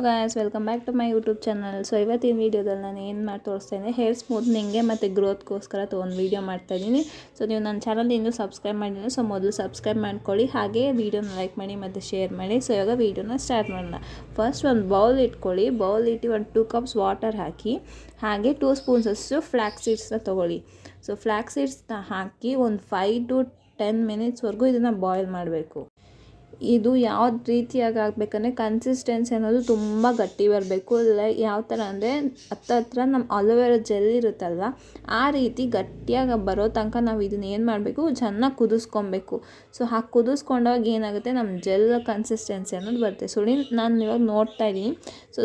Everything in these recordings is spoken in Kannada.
Guys, welcome back to my YouTube channel. So ಇವತ್ತಿನ ವೀಡಿಯೋದಲ್ಲಿ ನಾನು ಏನು ಮಾಡಿ ತೋರಿಸ್ತಾ ಇದ್ದೀನಿ, ಹೇರ್ ಸ್ಮೂತ್ನಿಂಗ್ಗೆ ಮತ್ತು ಗ್ರೋತ್ಗೋಸ್ಕರ ಒಂದು ವೀಡಿಯೋ ಮಾಡ್ತಾಯಿದ್ದೀನಿ. ಸೊ ನೀವು ನನ್ನ ಚಾನಲ್ ಇನ್ನೂ ಸಬ್ಸ್ಕ್ರೈಬ್ ಮಾಡಿಲ್ಲ, ಸೊ ಮೊದಲು ಸಬ್ಸ್ಕ್ರೈಬ್ ಮಾಡ್ಕೊಳ್ಳಿ, ಹಾಗೆ ವೀಡಿಯೋನ ಲೈಕ್ ಮಾಡಿ ಮತ್ತು ಶೇರ್ ಮಾಡಿ. ಸೊ ಇವಾಗ ವೀಡಿಯೋನ ಸ್ಟಾರ್ಟ್ ಮಾಡೋಣ. ಫಸ್ಟ್ ಒಂದು ಬೌಲ್ ಇಟ್ಕೊಳ್ಳಿ, ಬೌಲ್ ಇಟ್ಟು ಒಂದು 2 ಕಪ್ಸ್ ವಾಟರ್ ಹಾಕಿ, ಹಾಗೆ 2 ಸ್ಪೂನ್ಸಷ್ಟು ಫ್ಲ್ಯಾಕ್ಸ್ ಸೀಡ್ಸ್ನ ತೊಗೊಳ್ಳಿ. ಸೊ ಫ್ಲ್ಯಾಕ್ಸ್ ಸೀಡ್ಸ್ನ ಹಾಕಿ ಒಂದು 5 to 10 ಮಿನಿಟ್ಸ್ವರೆಗೂ ಇದನ್ನು ಬಾಯ್ಲ್ ಮಾಡಬೇಕು. ಇದು ಯಾವ್ದು ರೀತಿಯಾಗಿ ಆಗಬೇಕಂದ್ರೆ ಕನ್ಸಿಸ್ಟೆನ್ಸಿ ಅನ್ನೋದು ತುಂಬ ಗಟ್ಟಿ ಬರಬೇಕು. ಯಾವ ಥರ ಅಂದರೆ ಹತ್ರ ನಮ್ಮ ಅಲೋವೆರಾ ಜೆಲ್ ಇರುತ್ತಲ್ವ, ಆ ರೀತಿ ಗಟ್ಟಿಯಾಗಿ ಬರೋ ತನಕ ನಾವು ಇದನ್ನ ಏನು ಮಾಡಬೇಕು, ಚೆನ್ನಾಗಿ ಕುದಿಸ್ಕೊಬೇಕು. ಸೊ ಹಾಗೆ ಕುದಿಸ್ಕೊಂಡಾಗ ಏನಾಗುತ್ತೆ, ನಮ್ಮ ಜೆಲ್ ಕನ್ಸಿಸ್ಟೆನ್ಸಿ ಅನ್ನೋದು ಬರುತ್ತೆ. ಸುಳಿ ನಾನು ಇವಾಗ ನೋಡ್ತಾ ಇದ್ದೀನಿ, ಸೊ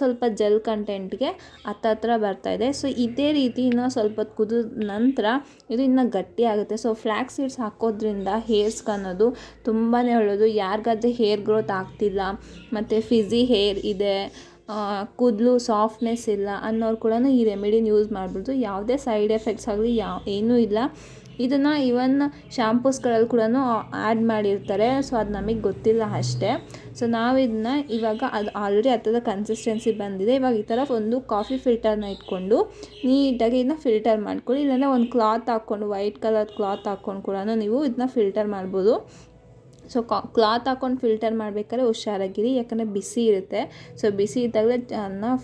ಸ್ವಲ್ಪ ಜೆಲ್ ಕಂಟೆಂಟ್ಗೆ ಹತ್ರ ಬರ್ತಾಯಿದೆ. ಸೊ ಇದೇ ರೀತಿ ಇನ್ನೂ ಸ್ವಲ್ಪ ಕುದಿದ ನಂತರ ಇದು ಇನ್ನೂ ಗಟ್ಟಿ ಆಗುತ್ತೆ. ಸೊ ಫ್ಲ್ಯಾಕ್ಸ್ ಸೀಡ್ಸ್ ಹಾಕೋದ್ರಿಂದ ಹೇರ್ಸ್ಗೆ ಅನ್ನೋದು ತುಂಬಾ ಒಳ್ಳೆಯದು. ಯಾರಿಗಾದ್ರೆ ಹೇರ್ ಗ್ರೋತ್ ಆಗ್ತಿಲ್ಲ ಮತ್ತು ಫಿಝಿ ಹೇರ್ ಇದೆ, ಕೂದಲು ಸಾಫ್ಟ್ನೆಸ್ ಇಲ್ಲ ಅನ್ನೋರು ಕೂಡ ಈ ರೆಮಿಡಿನ ಯೂಸ್ ಮಾಡ್ಬೋದು. ಯಾವುದೇ ಸೈಡ್ ಎಫೆಕ್ಟ್ಸ್ ಆಗಲಿ ಏನೂ ಇಲ್ಲ. ಇದನ್ನು ಇವನ್ ಶ್ಯಾಂಪೂಸ್ಗಳಲ್ಲಿ ಕೂಡ ಆ್ಯಡ್ ಮಾಡಿರ್ತಾರೆ. ಸೊ ಅದು ನಮಗೆ ಗೊತ್ತಿಲ್ಲ ಅಷ್ಟೇ. ಸೊ ನಾವು ಇದನ್ನ ಇವಾಗ ಅದು ಆಲ್ರೆಡಿ ಹತ್ತದ ಕನ್ಸಿಸ್ಟೆನ್ಸಿ ಬಂದಿದೆ. ಇವಾಗ ಈ ಥರ ಒಂದು ಕಾಫಿ ಫಿಲ್ಟರ್ನ ಇಟ್ಕೊಂಡು ನೀಟಾಗಿ ಇದನ್ನ ಫಿಲ್ಟರ್ ಮಾಡ್ಕೊಳ್ಳಿ. ಇಲ್ಲಾಂದರೆ ಒಂದು ಕ್ಲಾತ್ ಹಾಕ್ಕೊಂಡು, ವೈಟ್ ಕಲರ್ ಕ್ಲಾತ್ ಹಾಕ್ಕೊಂಡು ಕೂಡ ನೀವು ಇದನ್ನ ಫಿಲ್ಟರ್ ಮಾಡ್ಬೋದು. ಸೊ ಕ್ಲಾತ್ ಹಾಕ್ಕೊಂಡು ಫಿಲ್ಟರ್ ಮಾಡಬೇಕಾದ್ರೆ ಹುಷಾರಾಗಿರಿ, ಯಾಕಂದರೆ ಬಿಸಿ ಇರುತ್ತೆ. ಸೊ ಬಿಸಿ ಇದ್ದಾಗಲೇ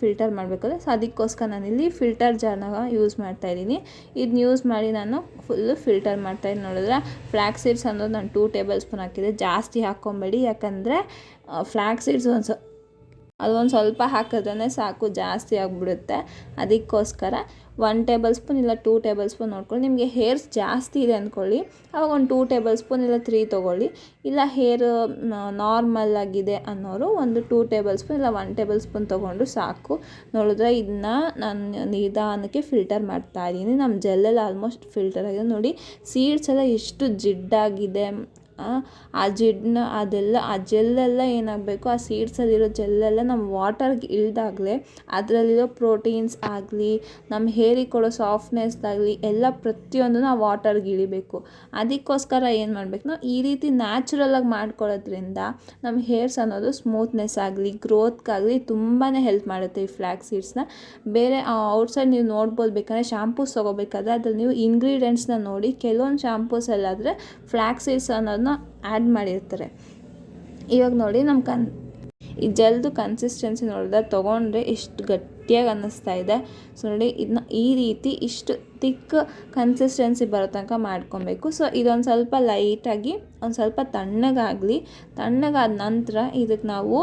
ಫಿಲ್ಟರ್ ಮಾಡಬೇಕಾದ್ರೆ, ಸೊ ಅದಕ್ಕೋಸ್ಕರ ನಾನಿಲ್ಲಿ ಫಿಲ್ಟರ್ ಜಾರ್ನ ಯೂಸ್ ಮಾಡ್ತಾಯಿದ್ದೀನಿ. ಇದನ್ನ ಯೂಸ್ ಮಾಡಿ ನಾನು ಫುಲ್ಲು ಫಿಲ್ಟರ್ ಮಾಡ್ತಾಯಿದ್ದೀನಿ. ನೋಡಿದ್ರೆ ಫ್ಲ್ಯಾಕ್ಸ್ ಸೀಡ್ಸ್ ಅನ್ನೋದು ನಾನು 2 ಟೇಬಲ್ ಸ್ಪೂನ್ ಹಾಕಿದೆ, ಜಾಸ್ತಿ ಹಾಕ್ಕೊಬೇಡಿ. ಯಾಕಂದರೆ ಫ್ಲ್ಯಾಕ್ಸ್ ಸೀಡ್ಸ್ ಒಂದು ಸ್ವಲ್ಪ ಹಾಕಿದ್ರೇ ಸಾಕು, ಜಾಸ್ತಿ ಆಗಿಬಿಡುತ್ತೆ. ಅದಕ್ಕೋಸ್ಕರ 1 ಟೇಬಲ್ ಸ್ಪೂನ್ ಇಲ್ಲ 2 ಟೇಬಲ್ ಸ್ಪೂನ್ ನೋಡ್ಕೊಳ್ಳಿ. ನಿಮಗೆ ಹೇರ್ಸ್ ಜಾಸ್ತಿ ಇದೆ ಅಂದ್ಕೊಳ್ಳಿ, ಆವಾಗ ಒಂದು 2 ಟೇಬಲ್ ಸ್ಪೂನ್ ಇಲ್ಲ 3 ತೊಗೊಳ್ಳಿ. ಇಲ್ಲ ಹೇರ್ ನಾರ್ಮಲ್ ಆಗಿದೆ ಅನ್ನೋರು ಒಂದು 2 ಟೇಬಲ್ ಸ್ಪೂನ್ ಇಲ್ಲ 1 ಟೇಬಲ್ ಸ್ಪೂನ್ ತೊಗೊಂಡು ಸಾಕು. ನೋಡಿದ್ರೆ ಇದನ್ನ ನಾನು ನಿಧಾನಕ್ಕೆ ಫಿಲ್ಟರ್ ಮಾಡ್ತಾಯಿದ್ದೀನಿ. ನಮ್ಮ ಜೆಲ್ಲೆಲ್ಲ ಆಲ್ಮೋಸ್ಟ್ ಫಿಲ್ಟರ್ ಆಗಿದೆ. ನೋಡಿ ಸೀಡ್ಸ್ ಎಲ್ಲ ಎಷ್ಟು ಜಿಡ್ಡಾಗಿದೆ. ಆ ಜಿಡ್ಡನ್ನ ಆ ಜೆಲ್ಲೆಲ್ಲ ಏನಾಗಬೇಕು, ಆ ಸೀಡ್ಸಲ್ಲಿರೋ ಜೆಲ್ಲೆಲ್ಲ ನಮ್ಮ ವಾಟರ್ಗೆ ಇಳಿದಾಗಲೇ ಅದರಲ್ಲಿರೋ ಪ್ರೋಟೀನ್ಸ್ ಆಗಲಿ, ನಮ್ಮ ಹೇರಿಗೆ ಕೊಡೋ ಸಾಫ್ಟ್ನೆಸ್ ಆಗಲಿ, ಎಲ್ಲ ಪ್ರತಿಯೊಂದೂ ಆ ವಾಟರ್ಗೆ ಇಳಿಬೇಕು. ಅದಕ್ಕೋಸ್ಕರ ಏನು ಮಾಡಬೇಕು, ನಾವು ಈ ರೀತಿ ನ್ಯಾಚುರಲಾಗಿ ಮಾಡ್ಕೊಳ್ಳೋದ್ರಿಂದ ನಮ್ಮ ಹೇರ್ಸ್ ಅನ್ನೋದು ಸ್ಮೂತ್ನೆಸ್ ಆಗಲಿ, ಗ್ರೋತ್ಗಾಗಲಿ ತುಂಬಾ ಹೆಲ್ಪ್ ಮಾಡುತ್ತೆ ಈ ಫ್ಲ್ಯಾಕ್ಸ್ ಸೀಡ್ಸ್ನ. ಬೇರೆ ಔಟ್ಸೈಡ್ ನೀವು ನೋಡ್ಬೋದು, ಬೇಕಂದರೆ ಶಾಂಪೂಸ್ ತೊಗೋಬೇಕಾದ್ರೆ ಅದ್ರಲ್ಲಿ ನೀವು ಇಂಗ್ರೀಡಿಯೆಂಟ್ಸ್ನ ನೋಡಿ, ಕೆಲವೊಂದು ಶಾಂಪೂಸಲ್ಲಾದರೆ ಫ್ಲ್ಯಾಕ್ಸ್ ಸೀಡ್ಸ್ ಅನ್ನೋದನ್ನ ಆ್ಯಡ್ ಮಾಡಿರ್ತಾರೆ. ಇವಾಗ ನೋಡಿ ಈ ಜೆಲ್ದು ಕನ್ಸಿಸ್ಟೆನ್ಸಿ ನೋಡಿದ್ರೆ ತೊಗೊಂಡ್ರೆ ಎಷ್ಟು ಗಟ್ಟಿಯಾಗಿ ಅನ್ನಿಸ್ತಾ ಇದೆ. ಸೊ ನೋಡಿ ಇದನ್ನ ಈ ರೀತಿ ಇಷ್ಟು ತಿಕ್ ಕನ್ಸಿಸ್ಟೆನ್ಸಿ ಬರೋ ತನಕ ಮಾಡ್ಕೊಬೇಕು. ಸೊ ಇದೊಂದು ಸ್ವಲ್ಪ ಲೈಟಾಗಿ ಒಂದು ಸ್ವಲ್ಪ ತಣ್ಣಗಾದ ನಂತರ ಇದಕ್ಕೆ ನಾವು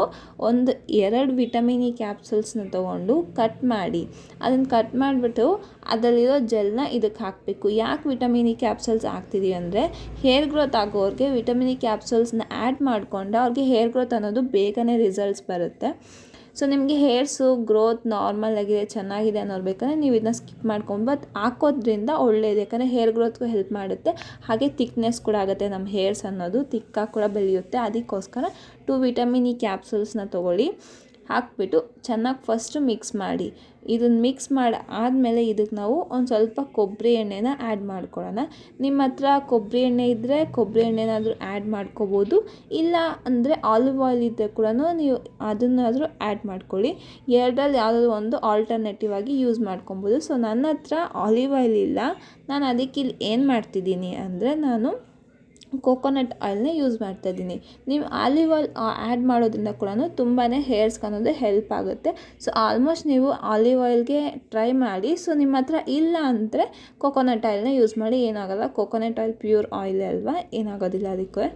2 ವಿಟಮಿನ್ ಇ ಕ್ಯಾಪ್ಸೂಲ್ಸ್ನ ತೊಗೊಂಡು ಕಟ್ ಮಾಡಿ, ಅದನ್ನು ಕಟ್ ಮಾಡಿಬಿಟ್ಟು ಅದರಲ್ಲಿರೋ ಜೆಲ್ನ ಇದಕ್ಕೆ ಹಾಕಬೇಕು. ಯಾಕೆ ವಿಟಮಿನ್ ಇ ಕ್ಯಾಪ್ಸೂಲ್ಸ್ ಹಾಕ್ತಿದ್ದೀವಿ ಅಂದರೆ, ಹೇರ್ ಗ್ರೋತ್ ಆಗೋರಿಗೆ ವಿಟಮಿನ್ ಇ ಕ್ಯಾಪ್ಸೂಲ್ಸ್ನ ಆ್ಯಡ್ ಮಾಡಿಕೊಂಡು ಅವ್ರಿಗೆ ಹೇರ್ ಗ್ರೋತ್ ಅನ್ನೋದು ಬೇಗನೆ ರಿಸಲ್ಟ್ಸ್ ಬರುತ್ತೆ. ಸೊ ನಿಮಗೆ ಹೇರ್ಸು ಗ್ರೋತ್ ನಾರ್ಮಲ್ ಆಗಿದೆ, ಚೆನ್ನಾಗಿದೆ ಅನ್ನೋರು ಬೇಕಂದರೆ ನೀವು ಇದನ್ನ ಸ್ಕಿಪ್ ಮಾಡ್ಕೊಂಡು, ಬಟ್ ಹಾಕೋದ್ರಿಂದ ಒಳ್ಳೆಯದು. ಯಾಕಂದರೆ ಹೇರ್ ಗ್ರೋತ್ಗೂ ಹೆಲ್ಪ್ ಮಾಡುತ್ತೆ, ಹಾಗೆ ತಿಕ್ನೆಸ್ ಕೂಡ ಆಗುತ್ತೆ. ನಮ್ಮ ಹೇರ್ಸ್ ಅನ್ನೋದು ತಿಕ್ಕಾಗಿ ಕೂಡ ಬೆಳೆಯುತ್ತೆ. ಅದಕ್ಕೋಸ್ಕರ 2 ವಿಟಮಿನ್ ಇ ಕ್ಯಾಪ್ಸೂಲ್ಸ್ನ ತೊಗೊಳ್ಳಿ, ಹಾಕ್ಬಿಟ್ಟು ಚೆನ್ನಾಗಿ ಫಸ್ಟು ಮಿಕ್ಸ್ ಮಾಡಿ. ಇದನ್ನು ಮಿಕ್ಸ್ ಮಾಡಿ ಆದಮೇಲೆ ಇದಕ್ಕೆ ನಾವು ಒಂದು ಸ್ವಲ್ಪ ಕೊಬ್ಬರಿ ಎಣ್ಣೆನ ಆ್ಯಡ್ ಮಾಡ್ಕೊಳ್ಳೋಣ. ನಿಮ್ಮ ಹತ್ರ ಕೊಬ್ಬರಿ ಎಣ್ಣೆ ಇದ್ದರೆ ಕೊಬ್ಬರಿ ಎಣ್ಣೆನಾದರೂ ಆ್ಯಡ್ ಮಾಡ್ಕೋಬೋದು, ಇಲ್ಲ ಅಂದರೆ ಆಲಿವ್ ಆಯಿಲ್ ಇದ್ದರೆ ಕೂಡ ನೀವು ಅದನ್ನಾದರೂ ಆ್ಯಡ್ ಮಾಡ್ಕೊಳ್ಳಿ. ಎರಡರಲ್ಲಿ ಯಾವುದಾದ್ರು ಒಂದು ಆಲ್ಟರ್ನೇಟಿವ್ ಆಗಿ ಯೂಸ್ ಮಾಡ್ಕೊಬೋದು. ಸೊ ನನ್ನ ಹತ್ರ ಆಲಿವ್ ಆಯಿಲ್ ಇಲ್ಲ, ನಾನು ಅದಕ್ಕೆ ಇಲ್ಲಿ ಏನು ಮಾಡ್ತಿದ್ದೀನಿ ಅಂದರೆ, ನಾನು ಕೋಕೋನಟ್ ಆಯಿಲ್ನ ಯೂಸ್ ಮಾಡ್ತಾಯಿದ್ದೀನಿ. ನೀವು ಆಲಿವ್ ಆಯಿಲ್ ಆ್ಯಡ್ ಮಾಡೋದ್ರಿಂದ ಕೂಡ ತುಂಬಾ ಹೇರ್ಸ್ಗೆ ಅನ್ನೋದು ಹೆಲ್ಪ್ ಆಗುತ್ತೆ. ಸೊ ಆಲ್ಮೋಸ್ಟ್ ನೀವು ಆಲಿವ್ ಆಯಿಲ್ಗೆ ಟ್ರೈ ಮಾಡಿ. ಸೊ ನಿಮ್ಮ ಹತ್ರ ಇಲ್ಲ ಅಂದರೆ ಕೋಕೋನಟ್ ಆಯಿಲ್ನ ಯೂಸ್ ಮಾಡಿ, ಏನಾಗಲ್ಲ. ಕೋಕೋನಟ್ ಆಯಿಲ್ ಪ್ಯೂರ್ ಆಯಿಲ್ ಅಲ್ವಾ, ಏನಾಗೋದಿಲ್ಲ ಅದಕ್ಕೆ.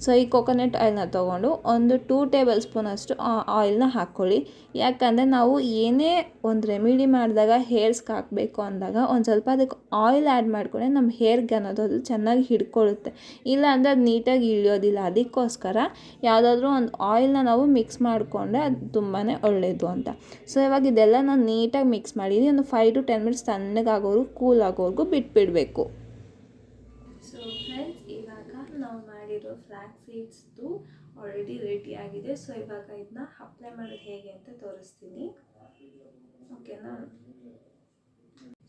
ಸೊ ಈ ಕೋಕೋನಟ್ ಆಯಿಲ್ನ ತೊಗೊಂಡು ಒಂದು 2 ಟೇಬಲ್ ಸ್ಪೂನ್ ಅಷ್ಟು ಆಯಿಲ್ನ ಹಾಕ್ಕೊಳ್ಳಿ. ಯಾಕಂದರೆ ನಾವು ಏನೇ ಒಂದು ರೆಮಿಡಿ ಮಾಡಿದಾಗ ಹೇರ್ಸ್ಗೆ ಹಾಕಬೇಕು ಅಂದಾಗ ಒಂದು ಸ್ವಲ್ಪ ಅದಕ್ಕೆ ಆಯಿಲ್ ಆ್ಯಡ್ ಮಾಡಿಕೊಂಡ್ರೆ ನಮ್ಮ ಹೇರ್ಗೆ ಅನ್ನೋದು ಅದು ಚೆನ್ನಾಗಿ ಹಿಡ್ಕೊಳ್ಳುತ್ತೆ. ಇಲ್ಲ ಅಂದರೆ ಅದು ನೀಟಾಗಿ ಇಳಿಯೋದಿಲ್ಲ. ಅದಕ್ಕೋಸ್ಕರ ಯಾವುದಾದ್ರೂ ಒಂದು ಆಯಿಲ್ನ ನಾವು ಮಿಕ್ಸ್ ಮಾಡಿಕೊಂಡ್ರೆ ಅದು ತುಂಬಾ ಒಳ್ಳೆಯದು ಅಂತ. ಸೊ ಇವಾಗ ಇದೆಲ್ಲ ನಾನು ನೀಟಾಗಿ ಮಿಕ್ಸ್ ಮಾಡಿದ್ದೀನಿ. ಒಂದು 5 to 10 ಮಿನಿಟ್ಸ್ ತಣ್ಣಗಾಗೋರು ಕೂಲ್ ಆಗೋವರೆಗೂ ಬಿಟ್ಬಿಡಬೇಕು. ಸೊ ಫ್ರೆಂಡ್ಸ್, ಇವಾಗ ನಾವು ಮಾಡಿರೋ ಫ್ಲ್ಯಾಕ್ಸ್ ಸೀಡ್ಸ್ದು ಆಲ್ರೆಡಿ ರೆಡಿ ಆಗಿದೆ. ಸೊ ಇವಾಗ ಇದನ್ನ ಅಪ್ಲೈ ಮಾಡೋದು ಹೇಗೆ ಅಂತ ತೋರಿಸ್ತೀನಿ, ಓಕೆನಾ.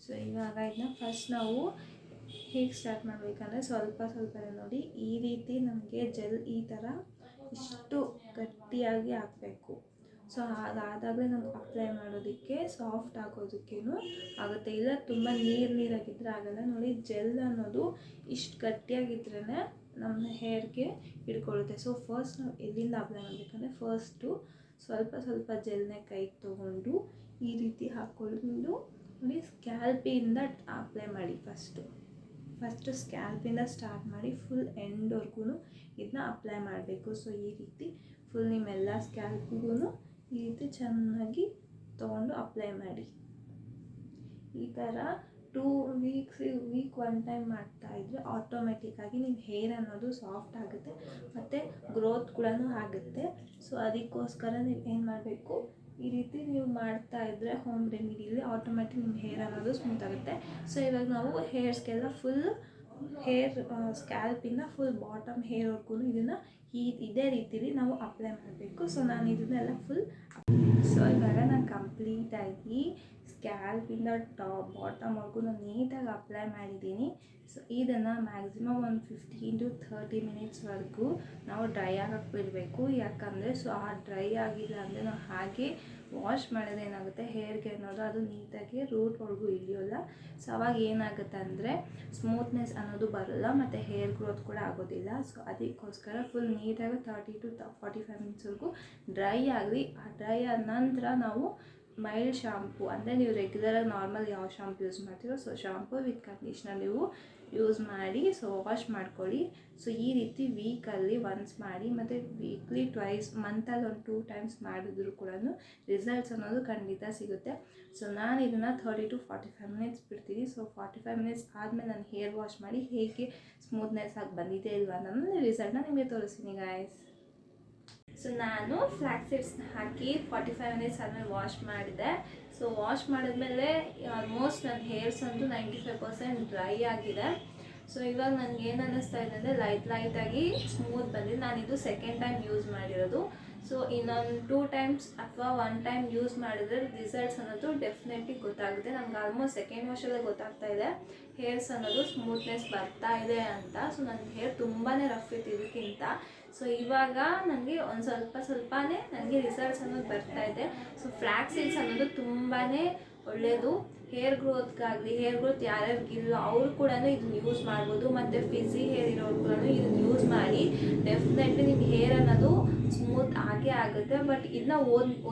ಸೊ ಇವಾಗ ಇದನ್ನ ಫಸ್ಟ್ ನಾವು ಹೇಗೆ ಸ್ಟಾರ್ಟ್ ಮಾಡಬೇಕಂದ್ರೆ, ಸ್ವಲ್ಪನೇ ನೋಡಿ, ಈ ರೀತಿ ನಮಗೆ ಜೆಲ್ ಈ ಥರ ಇಷ್ಟು ಗಟ್ಟಿಯಾಗಿ ಹಾಕಬೇಕು. ಸೊ ಅದಾದಾಗಲೇ ನಮ್ಗೆ ಅಪ್ಲೈ ಮಾಡೋದಕ್ಕೆ ಸಾಫ್ಟ್ ಆಗೋದಕ್ಕೇನು ಆಗುತ್ತೆ. ಇಲ್ಲ ತುಂಬ ನೀರಾಗಿದ್ದರೆ ಆಗಲ್ಲ. ನೋಡಿ, ಜೆಲ್ ಅನ್ನೋದು ಇಷ್ಟು ಗಟ್ಟಿಯಾಗಿದ್ರೇ ನಮ್ಮ ಹೇರ್ಗೆ ಹಿಡ್ಕೊಳ್ಳುತ್ತೆ. ಸೊ ಫಸ್ಟ್ ನಾವು ಎಲ್ಲಿಂದ ಅಪ್ಲೈ ಮಾಡಬೇಕಂದ್ರೆ, ಫಸ್ಟು ಸ್ವಲ್ಪ ಜೆಲ್ನೇ ಕೈಗೆ ತೊಗೊಂಡು ಈ ರೀತಿ ಹಾಕ್ಕೊಂಡು ನೋಡಿ, ಸ್ಕ್ಯಾಲ್ಪಿಂದ ಅಪ್ಲೈ ಮಾಡಿ. ಫಸ್ಟು ಸ್ಕ್ಯಾಲ್ಪಿಂದ ಸ್ಟಾರ್ಟ್ ಮಾಡಿ ಫುಲ್ ಎಂಡ್ವರೆಗೂ ಇದನ್ನ ಅಪ್ಲೈ ಮಾಡಬೇಕು. ಸೊ ಈ ರೀತಿ ಫುಲ್ ನಿಮ್ಮೆಲ್ಲ ಸ್ಕ್ಯಾಲ್ಪಿಗೂ ಈ ರೀತಿ ಚೆನ್ನಾಗಿ ತೊಗೊಂಡು ಅಪ್ಲೈ ಮಾಡಿ. ಈ ಥರ 2 ವೀಕ್ 1 ಟೈಮ್ ಮಾಡ್ತಾಯಿದ್ರೆ ಆಟೋಮೆಟಿಕ್ಕಾಗಿ ನಿಮ್ಮ ಹೇರ್ ಅನ್ನೋದು ಸಾಫ್ಟ್ ಆಗುತ್ತೆ ಮತ್ತು ಗ್ರೋತ್ ಕೂಡ ಆಗುತ್ತೆ. ಸೊ ಅದಕ್ಕೋಸ್ಕರ ನೀವು ಏನು ಮಾಡಬೇಕು, ಈ ರೀತಿ ನೀವು ಮಾಡ್ತಾಯಿದ್ರೆ ಹೋಮ್ ರೆಮಿಡಿಲಿ ಆಟೋಮೆಟಿಕ್ ನಿಮ್ಮ ಹೇರ್ ಅನ್ನೋದು ಸ್ಮೂತ್ ಆಗುತ್ತೆ. ಸೊ ಇವಾಗ ನಾವು ಹೇರ್ಸ್ಗೆಲ್ಲ ಫುಲ್ ಸ್ಕ್ಯಾಲ್ಪಿಂದ ಫುಲ್ ಬಾಟಮ್ ಹೇರ್ವರೆಗೂ ಇದನ್ನು ಇದೇ ರೀತಿಲಿ ನಾವು ಅಪ್ಲೈ ಮಾಡಬೇಕು. ಸೊ ನಾನು ಇದನ್ನೆಲ್ಲ ಸೊ ಇವಾಗ ನಾನು ಕಂಪ್ಲೀಟಾಗಿ ಸ್ಕ್ಯಾಲ್ಪಿಂದ ಬಾಟಮ್ವರೆಗೂ ನಾನು ನೀಟಾಗಿ ಅಪ್ಲೈ ಮಾಡಿದ್ದೀನಿ. ಸೊ ಇದನ್ನು ಮ್ಯಾಕ್ಸಿಮಮ್ ಒಂದು 15 to 30 ಮಿನಿಟ್ಸ್ವರೆಗೂ ನಾವು ಡ್ರೈ ಆಗಕ್ಕೆ ಬಿಡಬೇಕು. ಯಾಕಂದರೆ ಸೊ ಆ ಡ್ರೈ ಆಗಿಲ್ಲ ಅಂದರೆ ನಾವು ಹಾಗೆ ವಾಶ್ ಮಾಡಿದ್ರೆ ಏನಾಗುತ್ತೆ, ಹೇರ್ಗೆ ಅನ್ನೋದು ಅದು ನೀಟಾಗಿ ರೂಟ್ವರೆಗೂ ಇಳಿಯೋಲ್ಲ. ಸೊ ಅವಾಗ ಏನಾಗುತ್ತೆ ಅಂದರೆ ಸ್ಮೂತ್ನೆಸ್ ಅನ್ನೋದು ಬರೋಲ್ಲ ಮತ್ತು ಹೇರ್ ಗ್ರೋತ್ ಕೂಡ ಆಗೋದಿಲ್ಲ. ಸೊ ಅದಕ್ಕೋಸ್ಕರ ಫುಲ್ ನೀಟಾಗಿ 30 to 45 ಮಿನಿಟ್ಸ್ವರೆಗೂ ಡ್ರೈ ಆಗಲಿ. ಆ ಡ್ರೈ ಆದ ನಂತರ ನಾವು ಮೈಲ್ಡ್ ಶಾಂಪು, ಅಂದರೆ ನೀವು ರೆಗ್ಯುಲರಾಗಿ ನಾರ್ಮಲ್ ಯಾವ ಶಾಂಪು ಯೂಸ್ ಮಾಡ್ತೀರೋ ಸೊ ಶಾಂಪು ವಿತ್ ಕಂಡೀಷ್ನರ್ ನೀವು ಯೂಸ್ ಮಾಡಿ ಸೊ ವಾಶ್ ಮಾಡ್ಕೊಳ್ಳಿ. ಸೊ ಈ ರೀತಿ ವೀಕಲ್ಲಿ ಒನ್ಸ್ ಮಾಡಿ ಮತ್ತು ವೀಕ್ಲಿ ಟ್ವೈಸ್, ಮಂತಲ್ಲಿ ಒಂದು 2 ಟೈಮ್ಸ್ ಮಾಡಿದ್ರು ಕೂಡ ರಿಸಲ್ಟ್ಸ್ ಅನ್ನೋದು ಖಂಡಿತ ಸಿಗುತ್ತೆ. ಸೊ ನಾನು ಇದನ್ನು 30 to 45 ಮಿನಿಟ್ಸ್ ಬಿಡ್ತೀನಿ. ಸೊ 45 ಮಿನಿಟ್ಸ್ ಆದಮೇಲೆ ನಾನು ಹೇರ್ ವಾಶ್ ಮಾಡಿ ಹೇಗೆ ಸ್ಮೂತ್ನೆಸ್ ಆಗಿ ಬಂದಿದೆ ಇಲ್ವಾ ನನ್ನ ರಿಸಲ್ಟ್ನ ನಿಮಗೆ ತೋರಿಸ್ತೀನಿ ಗಾಯ್ಸ್. ಸೊ ನಾನು ಫ್ಲ್ಯಾಕ್ಸ್ ಸೀಡ್ಸ್ನ ಹಾಕಿ 45 ಮಿನಿಟ್ಸ್ ಆದಮೇಲೆ ವಾಶ್ ಮಾಡಿದೆ. ಸೊ ವಾಶ್ ಮಾಡಿದ್ಮೇಲೆ ಆಲ್ಮೋಸ್ಟ್ ನನ್ನ ಹೇರ್ಸ್ ಅಂತೂ 95% ಡ್ರೈ ಆಗಿದೆ. ಸೊ ಇವಾಗ ನನಗೆ ಏನು ಅನ್ನಿಸ್ತಾ ಇದೆ ಅಂದರೆ ಲೈಟಾಗಿ ಸ್ಮೂತ್ ಬಂದಿದೆ. ನಾನಿದು ಸೆಕೆಂಡ್ ಟೈಮ್ ಯೂಸ್ ಮಾಡಿರೋದು. ಸೊ ಇನ್ನೊಂದು 2 ಟೈಮ್ಸ್ ಅಥವಾ 1 ಟೈಮ್ ಯೂಸ್ ಮಾಡಿದರೆ ರಿಸಲ್ಟ್ಸ್ ಅನ್ನೋದು ಡೆಫಿನೆಟ್ಲಿ ಗೊತ್ತಾಗುತ್ತೆ. ನನಗೆ ಆಲ್ಮೋಸ್ಟ್ ಸೆಕೆಂಡ್ ವಾಶಲ್ಲೇ ಗೊತ್ತಾಗ್ತಾ ಇದೆ ಹೇರ್ಸ್ ಅನ್ನೋದು ಸ್ಮೂತ್ನೆಸ್ ಬರ್ತಾ ಇದೆ ಅಂತ. ಸೊ ನನ್ನ ಹೇರ್ ತುಂಬಾ ರಫ್ ಇತ್ತು ಇದಕ್ಕಿಂತ. ಸೊ ಇವಾಗ ನನಗೆ ಒಂದು ಸ್ವಲ್ಪನೇ ನನಗೆ ರಿಸಲ್ಟ್ಸ್ ಅನ್ನೋದು ಬರ್ತಾ ಇದೆ. ಸೊ ಫ್ಲ್ಯಾಕ್ಸ್ ಸೀಡ್ಸ್ ಅನ್ನೋದು ತುಂಬಾ ಒಳ್ಳೆಯದು ಹೇರ್ ಗ್ರೋತ್ಗಾಗಲಿ. ಹೇರ್ ಗ್ರೋತ್ ಯಾರ್ಯಾರಿಗಿಲ್ಲ ಅವರು ಕೂಡ ಇದನ್ನ ಯೂಸ್ ಮಾಡ್ಬೋದು. ಮತ್ತು ಫಿಝಿ ಹೇರ್ ಇರೋರು ಕೂಡ ಇದನ್ನ ಯೂಸ್ ಮಾಡಿ ಡೆಫಿನೆಟ್ಲಿ ನಿಮ್ಮ ಹೇರ್ ಅನ್ನೋದು ಸ್ಮೂತ್ ಆಗೇ ಆಗುತ್ತೆ. ಬಟ್ ಇದನ್ನ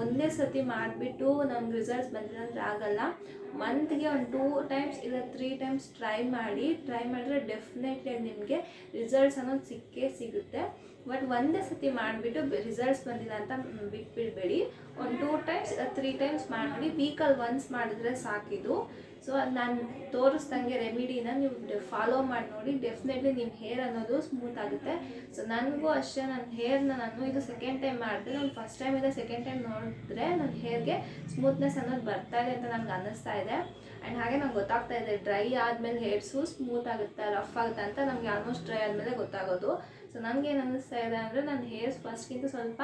ಒಂದೇ ಸತಿ ಮಾಡಿಬಿಟ್ಟು ನಮ್ಗೆ ರಿಸಲ್ಟ್ಸ್ ಬಂದಿಲ್ಲ ಅಂದರೆ ಆಗಲ್ಲ. ಮಂತ್ಗೆ ಒಂದು 2 ಟೈಮ್ಸ್ ಇಲ್ಲ 3 ಟೈಮ್ಸ್ ಟ್ರೈ ಮಾಡಿದ್ರೆ ಡೆಫಿನೆಟ್ಲಿ ನಿಮಗೆ ರಿಸಲ್ಟ್ಸ್ ಅನ್ನೋದು ಸಿಗುತ್ತೆ. ಬಟ್ ಒಂದೇ ಸತಿ ಮಾಡಿಬಿಟ್ಟು ರಿಸಲ್ಟ್ಸ್ ಬಂದಿಲ್ಲ ಅಂತ ಬಿಟ್ಬಿಡಬೇಡಿ. ಒಂದು 2 ಟೈಮ್ಸ್ ಇಲ್ಲ 3 ಟೈಮ್ಸ್ ಮಾಡಿಬಿಡಿ. ವೀಕಲ್ಲಿ ಒನ್ಸ್ ಮಾಡಿದ್ರೆ ಸಾಕಿದು. ಸೊ ಅದು ನಾನು ತೋರಿಸ್ದಂಗೆ ರೆಮಿಡಿನ ನೀವು ಫಾಲೋ ಮಾಡಿ ನೋಡಿ, ಡೆಫಿನೆಟ್ಲಿ ನಿಮ್ಮ ಹೇರ್ ಅನ್ನೋದು ಸ್ಮೂತ್ ಆಗುತ್ತೆ. ಸೊ ನನಗೂ ಅಷ್ಟೇ, ನನ್ನ ಹೇರ್ನ ನಾನು ಇದು ಸೆಕೆಂಡ್ ಟೈಮ್ ಮಾಡಿದೆ. ನಾನು ಫಸ್ಟ್ ಟೈಮ್ ಇದೆ ಸೆಕೆಂಡ್ ಟೈಮ್ ನೋಡಿದ್ರೆ ನನ್ನ ಹೇರ್ಗೆ ಸ್ಮೂತ್ನೆಸ್ ಅನ್ನೋದು ಬರ್ತಾ ಇದೆ ಅಂತ ನನಗೆ ಅನ್ನಿಸ್ತಾ ಇದೆ. ಆ್ಯಂಡ್ ಹಾಗೆ ನಂಗೆ ಗೊತ್ತಾಗ್ತಾ ಇದೆ ಡ್ರೈ ಆದಮೇಲೆ ಹೇರ್ಸು ಸ್ಮೂತ್ ಆಗುತ್ತೆ, ರಫ್ ಆಗುತ್ತೆ ಅಂತ ನಮಗೆ ಆಲ್ಮೋಸ್ಟ್ ಡ್ರೈ ಆದಮೇಲೆ ಗೊತ್ತಾಗೋದು. ಸೊ ನನಗೇನು ಅನ್ನಿಸ್ತಾ ಇದೆ ಅಂದರೆ ನನ್ನ ಹೇರ್ಸ್ ಫಸ್ಟ್ಗಿಂತ ಸ್ವಲ್ಪ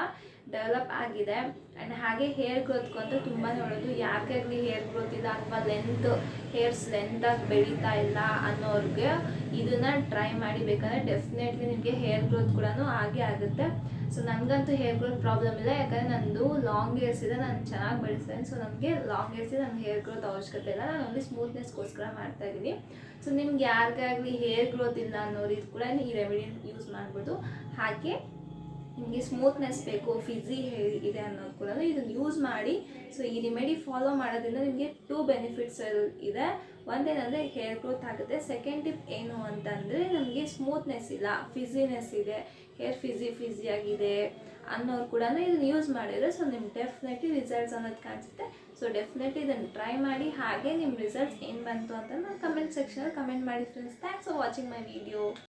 ಡೆವಲಪ್ ಆಗಿದೆ. ಆ್ಯಂಡ್ ಹಾಗೆ ಹೇರ್ ಗ್ರೋತ್ಗೂ ಅಂತ ತುಂಬಾ ಒಳ್ಳೆಯದು. ಯಾಕಾಗಲಿ ಹೇರ್ ಗ್ರೋತ್ ಇಲ್ಲ ಅಥವಾ ಹೇರ್ಸ್ ಲೆಂತಾಗಿ ಬೆಳೀತಾ ಇಲ್ಲ ಅನ್ನೋರಿಗೆ ಇದನ್ನು ಟ್ರೈ ಮಾಡಿ. ಬೇಕಾದ್ರೆ ಡೆಫಿನೆಟ್ಲಿ ನಿಮಗೆ ಹೇರ್ ಗ್ರೋತ್ ಕೂಡ ಆಗೇ ಆಗುತ್ತೆ. ಸೊ ನನಗಂತೂ ಹೇರ್ ಗ್ರೋತ್ ಪ್ರಾಬ್ಲಮ್ ಇಲ್ಲ, ಯಾಕಂದರೆ ನಂದು ಲಾಂಗ್ ಹೇರ್ಸ್ ಇದೆ, ನಾನು ಚೆನ್ನಾಗಿ ಬೆಳೆಸ್ತೇನೆ. ಸೊ ನನಗೆ ಲಾಂಗ್ ಹೇರ್ಸ್ ಇದೆ, ನನ್ನ ಹೇರ್ ಗ್ರೋತ್ ಅವಶ್ಯಕತೆ ಇಲ್ಲ. ನಾನು ಓನ್ಲಿ ಸ್ಮೂತ್ನೆಸ್ಗೋಸ್ಕರ ಮಾಡ್ತಾಯಿದ್ದೀನಿ. ಸೊ ನಿಮ್ಗೆ ಯಾರಿಗಾಗಲಿ ಹೇರ್ ಗ್ರೋತ್ ಇಲ್ಲ ಅನ್ನೋರು ಇದು ಕೂಡ ಈ ರೆಮಿಡಿ ಯೂಸ್ ಮಾಡ್ಬೋದು. ಹಾಗೆ ನಿಮಗೆ ಸ್ಮೂತ್ನೆಸ್ ಬೇಕು, ಫಿಝಿ ಹೇರ್ ಇದೆ ಅನ್ನೋದು ಕೂಡ ಇದನ್ನು ಯೂಸ್ ಮಾಡಿ. ಸೊ ಈ ರೆಮಿಡಿ ಫಾಲೋ ಮಾಡೋದ್ರಿಂದ ನಿಮಗೆ 2 ಬೆನಿಫಿಟ್ಸ್ ಇದೆ. ಒಂದೇನಂದರೆ ಹೇರ್ ಗ್ರೋತ್ ಆಗುತ್ತೆ. ಸೆಕೆಂಡ್ ಟಿಪ್ ಏನು ಅಂತಂದರೆ ನಮಗೆ ಸ್ಮೂತ್ನೆಸ್ ಇಲ್ಲ, ಫಿಝಿನೆಸ್ ಇದೆ, ಹೇರ್ ಫಿಝಿ ಆಗಿದೆ ಅನ್ನೋರು ಕೂಡ ಇದನ್ನು ಯೂಸ್ ಮಾಡಿದರೆ ಸೊ ನಿಮ್ಗೆ ಡೆಫಿನೆಟ್ಲಿ ರಿಸಲ್ಟ್ಸ್ ಅನ್ನೋದು ಕಾಣಿಸುತ್ತೆ. ಸೊ ಡೆಫಿನೆಟ್ಲಿ ಇದನ್ನು ಟ್ರೈ ಮಾಡಿ. ಹಾಗೆ ನಿಮ್ಮ ರಿಸಲ್ಟ್ಸ್ ಏನು ಬಂತು ಅಂತ ನಾನು ಕಮೆಂಟ್ ಸೆಕ್ಷನಲ್ಲಿ ಕಮೆಂಟ್ ಮಾಡಿ friends. Thanks for watching my video.